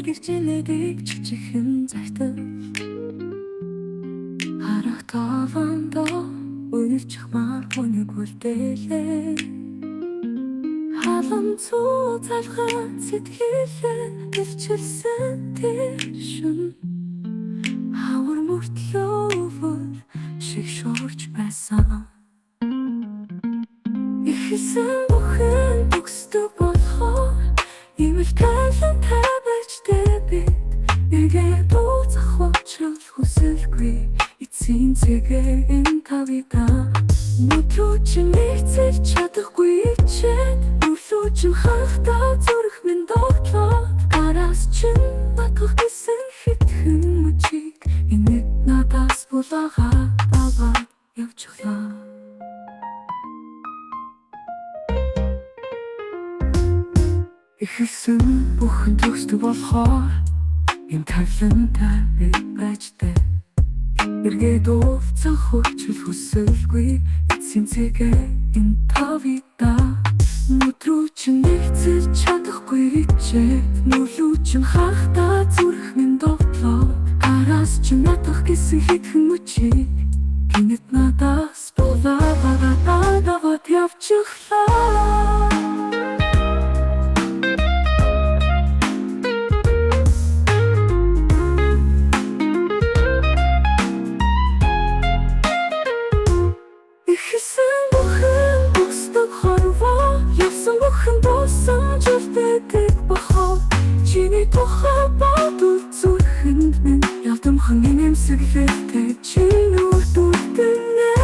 гэрчэнэдэг чихэн зайтав харах тавандаа уйлчихмаар хүнийг үлдээлээ халамцуу залхаад сэтгэлээ өвчилсөн тэр шүн хавар мөртлөө шиг шуурч байсан ихэсэн бүхэн төгсдөг болохоор имэл талантай байж дэбит эргээ дуусах учрал хүсэлгүй эцсийн цэгээ энэ тавида нүдлүүчин нэгцэж чадахгүй ичээд нүдлүүчин хахтаа зүрх минь доотлоо гараас чин батгах гэсэн хитгэн мөчийг энэ надаас булаагаа аваад явчихлаа ихэсэн бүхэн төгсдөг болохоор энэ талантай байж дэбит эргээ дуусах учрал хүсэлгүй эцсийн цэгээ энэ тавида нүдлүүчин нэгцэж чадахгүй ичээ нүдлүүчин хахтаа зүрх минь доотлоо гараас чин натах гэсэн хитгэн мөчийг гинэт надаас булаагаад аваад явчихлаа бүхэн дусан журдэдэг бахаа чиний тухай бодвол зүрхэнд минь ялдамхан нэмсэглэлтэй чи үрдүрдэнэ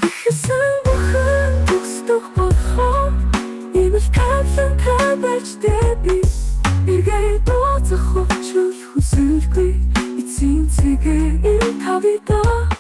ихэсэн бүхэн төгсдөг бахаа имэл талантай байж дэбит эргээ дуусах учрал хүсэлгүй эцсийн цэгээ энэ тавида